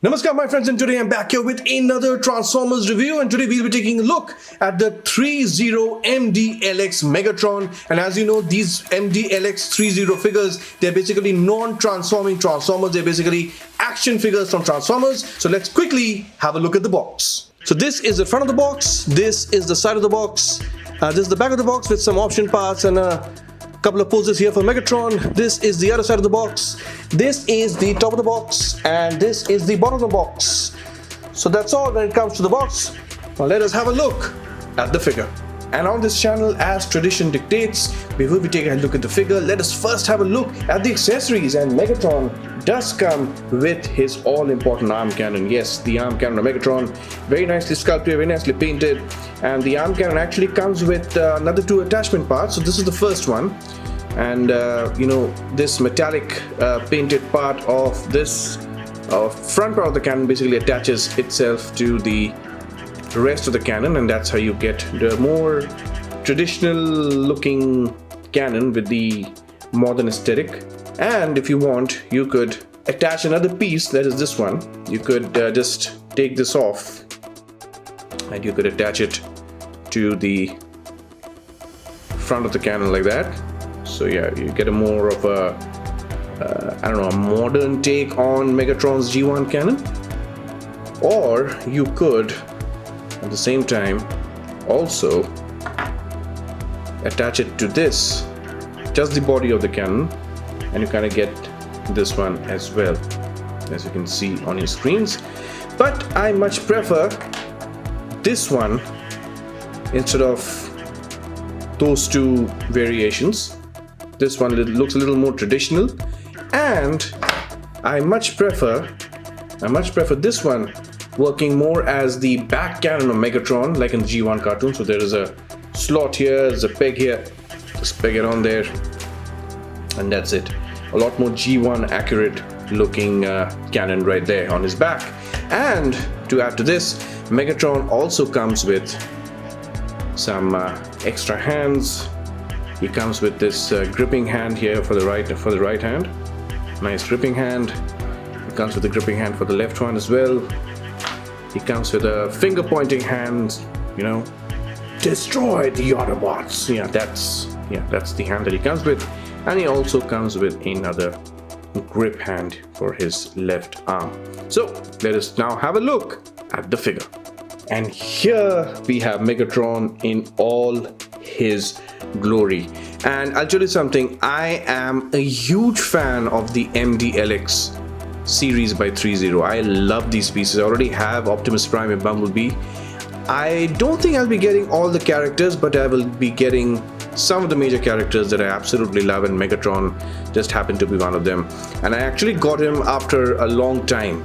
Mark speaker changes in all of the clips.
Speaker 1: Namaskar my friends, and today I'm back here with another Transformers review, and today we'll be taking a look at the THREEZERO MDLX Megatron. And as you know, these MDLX 30 figures, they're basically non-transforming Transformers. They're basically action figures from Transformers. So let's quickly have a look at the box. So this is the front of the box, this is the side of the box, this is the back of the box with some option parts and a couple of poses here for Megatron. This is the other side of the box, this is the top of the box, and this is the bottom of the box. So that's all when it comes to the box. Now let us have a look at the figure. And on this channel, as tradition dictates, before we take a look at the figure, let us first have a look at the accessories. And Megatron does come with his all-important arm cannon. Yes, the arm cannon of Megatron, very nicely sculpted, very nicely painted. And the arm cannon actually comes with another two attachment parts. So this is the first one. And this metallic painted part of this front part of the cannon basically attaches itself to the rest of the cannon, and that's how you get the more traditional looking cannon with the modern aesthetic. And if you want, you could attach another piece, that is this one. You could just take this off and you could attach it to the front of the cannon like that. So yeah, you get a more of a a modern take on Megatron's G1 cannon. Or you could at the same time also attach it to this, just the body of the cannon, and you kind of get this one as well, as you can see on your screens. But I much prefer this one instead of those two variations. This one looks a little more traditional, and I much prefer this one working more as the back cannon of Megatron, like in the G1 cartoon. So there is a slot here, there's a peg here, just peg it on there, and that's it. A lot more G1 accurate looking cannon right there on his back. And to add to this, Megatron also comes with some extra hands. He comes with this gripping hand here for the right hand. Nice gripping hand. It comes with a gripping hand for the left one as well. He comes with a finger pointing hand, destroy the Autobots. That's the hand that he comes with. And he also comes with another grip hand for his left arm. So let us now have a look at the figure. And here we have Megatron in all his glory. And I'll tell you something, I am a huge fan of the MDLX series by THREEZERO. I love these pieces. I already have Optimus Prime and Bumblebee. I don't think I'll be getting all the characters, but I will be getting some of the major characters that I absolutely love, and Megatron just happened to be one of them. And I actually got him after a long time,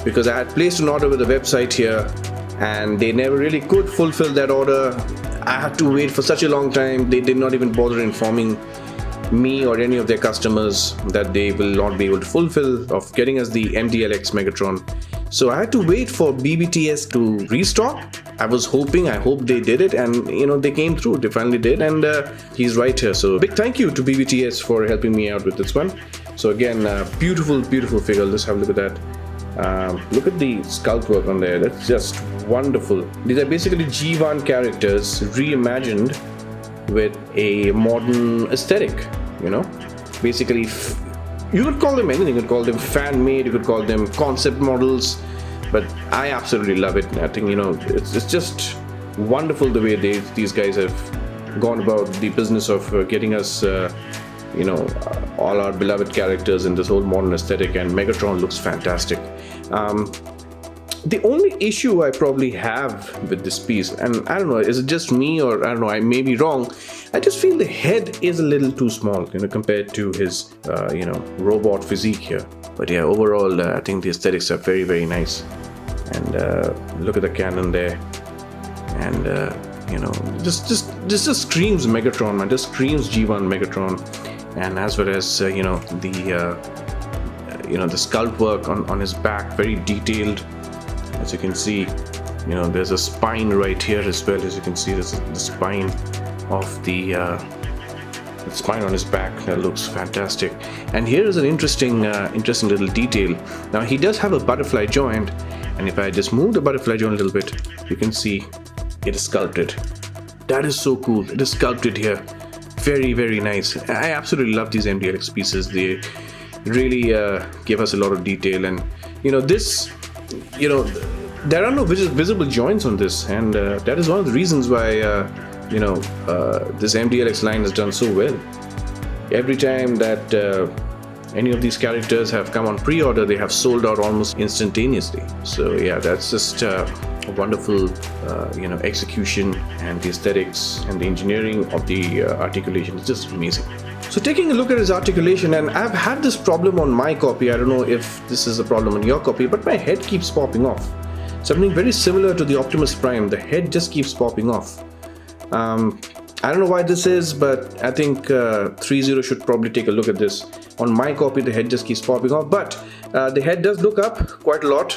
Speaker 1: because I had placed an order with the website here and they never really could fulfill that order. I had to wait for such a long time. They did not even bother informing me or any of their customers that they will not be able to fulfill of getting us the MDLX Megatron. So I had to wait for BBTS to restock. I hope they did it, and they came through. They finally did, and he's right here. So big thank you to BBTS for helping me out with this one. So again, beautiful figure. Let's have a look at that. Look at the sculpt work on there. That's just wonderful. These are basically G1 characters reimagined with a modern aesthetic. Basically, you could call them anything. You could call them fan-made, you could call them concept models, but I absolutely love it. I think it's just wonderful the way these guys have gone about the business of getting us all our beloved characters in this whole modern aesthetic, and Megatron looks fantastic. The only issue I probably have with this piece, and I don't know, is it just me, or I don't know, I may be wrong, I just feel the head is a little too small, compared to his, robot physique here. But yeah, overall, I think the aesthetics are very, very nice. And look at the cannon there, and just screams Megatron, man. Just screams G1 Megatron, and as well as the sculpt work on his back, very detailed. As you can see, there's a spine right here as well. As you can see, there's the spine of the The spine on his back, that looks fantastic. And here is an interesting little detail. Now he does have a butterfly joint, and if I just move the butterfly joint a little bit, you can see it is sculpted. That is so cool. It is sculpted here. Very, very nice. I absolutely love these MDLX pieces. They really give us a lot of detail, and this, there are no visible joints on this, and that is one of the reasons why this MDLX line has done so well. Every time that any of these characters have come on pre-order, they have sold out almost instantaneously. So yeah, that's just a wonderful execution, and the aesthetics and the engineering of the articulation is just amazing. So taking a look at his articulation, and I've had this problem on my copy. I don't know if this is a problem on your copy, but my head keeps popping off. Something very similar to the Optimus Prime. The head just keeps popping off. I don't know why this is, but I think THREEZERO should probably take a look at this. On my copy, the head just keeps popping off, but the head does look up quite a lot,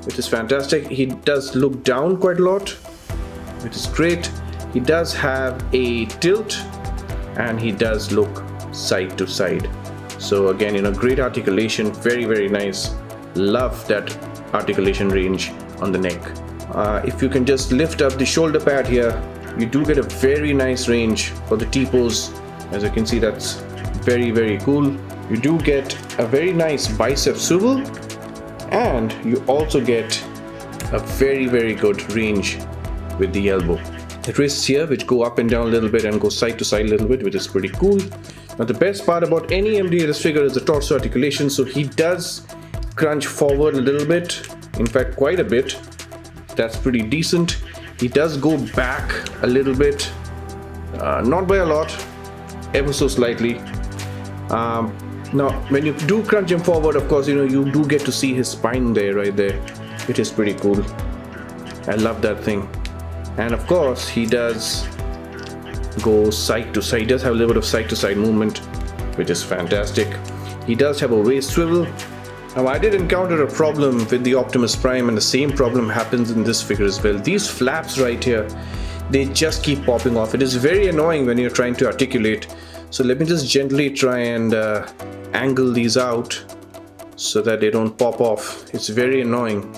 Speaker 1: which is fantastic. He does look down quite a lot, which is great. He does have a tilt, and he does look side to side. So again, great articulation, very, very nice. Love that articulation range on the neck. If you can just lift up the shoulder pad here, you do get a very nice range for the T-pose. As you can see, that's very, very cool. You do get a very nice bicep swivel, and you also get a very, very good range with the elbow. The wrists here, which go up and down a little bit and go side to side a little bit, which is pretty cool. Now the best part about any MDLX figure is the torso articulation. So he does crunch forward a little bit, in fact quite a bit. That's pretty decent. He does go back a little bit, not by a lot, ever so slightly. Now when you do crunch him forward, of course, you do get to see his spine there, right there, which is pretty cool. I love that thing. And of course, he does go side to side. He does have a little bit of side to side movement, which is fantastic. He does have a waist swivel. Now I did encounter a problem with the Optimus Prime, and the same problem happens in this figure as well. These flaps right here, they just keep popping off. It is very annoying when you're trying to articulate. So let me just gently try and angle these out so that they don't pop off. It's very annoying.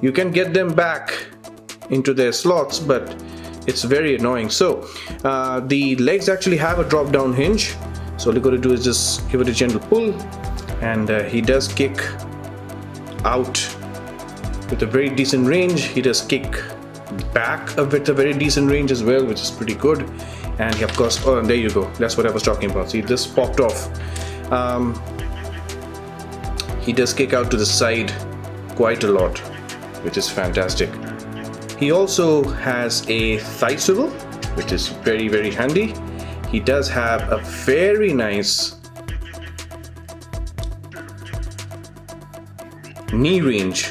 Speaker 1: You can get them back into their slots, but it's very annoying. So the legs actually have a drop down hinge. So all you got to do is just give it a gentle pull, and he does kick out with a very decent range. He does kick back with a very decent range as well, which is pretty good. And he, of course, oh, there you go, that's what I was talking about. See, this popped off. He does kick out to the side quite a lot, which is fantastic. He also has a thigh swivel, which is very, very handy. He does have a very nice knee range.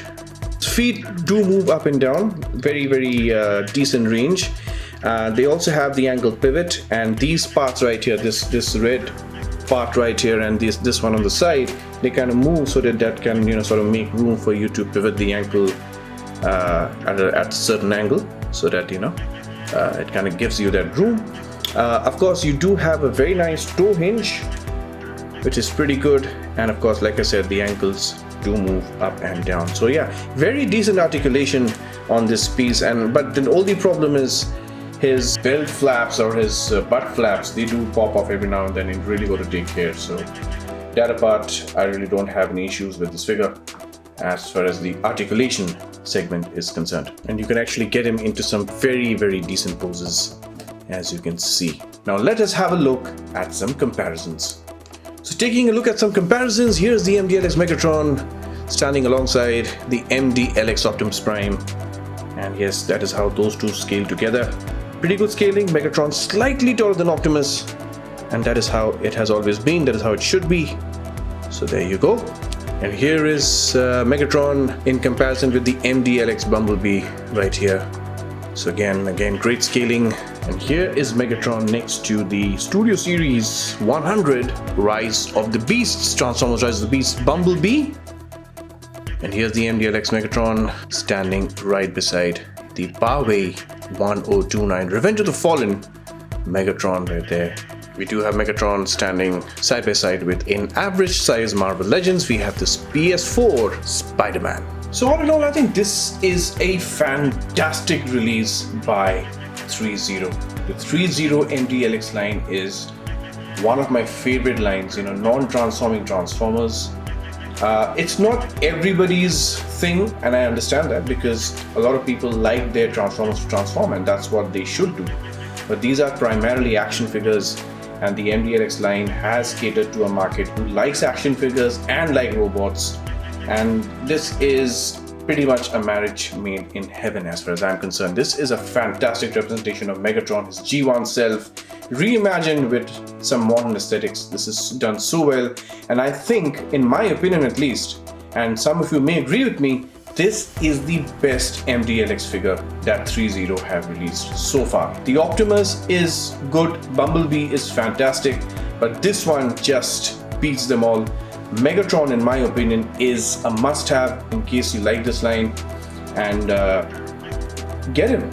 Speaker 1: Feet do move up and down, very, very decent range. They also have the angle pivot, and these parts right here, this red part right here and this one on the side, they kind of move so that can sort of make room for you to pivot the ankle at a certain angle, so that it kind of gives you that room. Of course, you do have a very nice toe hinge, which is pretty good, and of course, like I said, the ankles do move up and down. So yeah, very decent articulation on this piece. But the only problem is his belt flaps or his butt flaps. They do pop off every now and then, and really got to take care. So that apart, I really don't have any issues with this figure as far as the articulation segment is concerned. And you can actually get him into some very, very decent poses, as you can see. Now let us have a look at some comparisons. So taking a look at some comparisons, here's the MDLX Megatron standing alongside the MDLX Optimus Prime. And yes, that is how those two scale together. Pretty good scaling. Megatron slightly taller than Optimus, and that is how it has always been. That is how it should be. So there you go. And here is Megatron in comparison with the MDLX Bumblebee right here. So again, great scaling. And here is Megatron next to the Studio Series 100 Rise of the Beasts, Transformers Rise of the Beasts Bumblebee. And here's the MDLX Megatron standing right beside the Huawei 1029 Revenge of the Fallen Megatron right there. we do have Megatron standing side by side with an average size Marvel Legends. We have this PS4 Spider-Man. So all in all, I think this is a fantastic release by THREEZERO. The THREEZERO MDLX line is one of my favorite lines, non-transforming Transformers. It's not everybody's thing, and I understand that because a lot of people like their Transformers to transform, and that's what they should do. But these are primarily action figures, and the MDLX line has catered to a market who likes action figures and like robots, and this is pretty much a marriage made in heaven as far as I'm concerned. This is a fantastic representation of Megatron, his G1 self, reimagined with some modern aesthetics. This is done so well, and I think, in my opinion at least, and some of you may agree with me, this is the best MDLX figure that THREEZERO have released so far. The Optimus is good, Bumblebee is fantastic, but this one just beats them all. Megatron, in my opinion, is a must-have in case you like this line, and get him.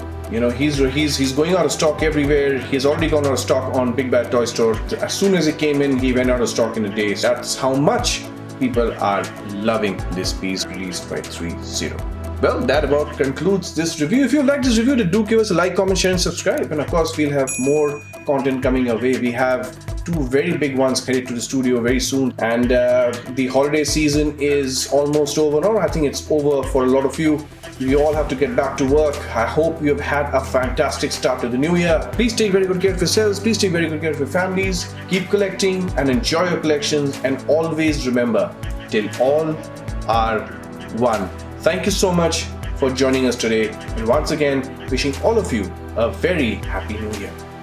Speaker 1: He's going out of stock everywhere. He's already gone out of stock on Big Bad Toy Store. As soon as it came in, he went out of stock in a day. That's how much people are loving this piece released by THREEZERO. Well, that about concludes this review. If you like this review, then do give us a like, comment, share, and subscribe. And of course, we'll have more content coming our way. We have two very big ones headed to the studio very soon, and the holiday season is almost over now. I think it's over for a lot of you. We all have to get back to work. I hope you have had a fantastic start to the new year. Please take very good care of yourselves. Please take very good care of your families. Keep collecting and enjoy your collections. And always remember, till all are one. Thank you so much for joining us today. And once again, wishing all of you a very happy new year.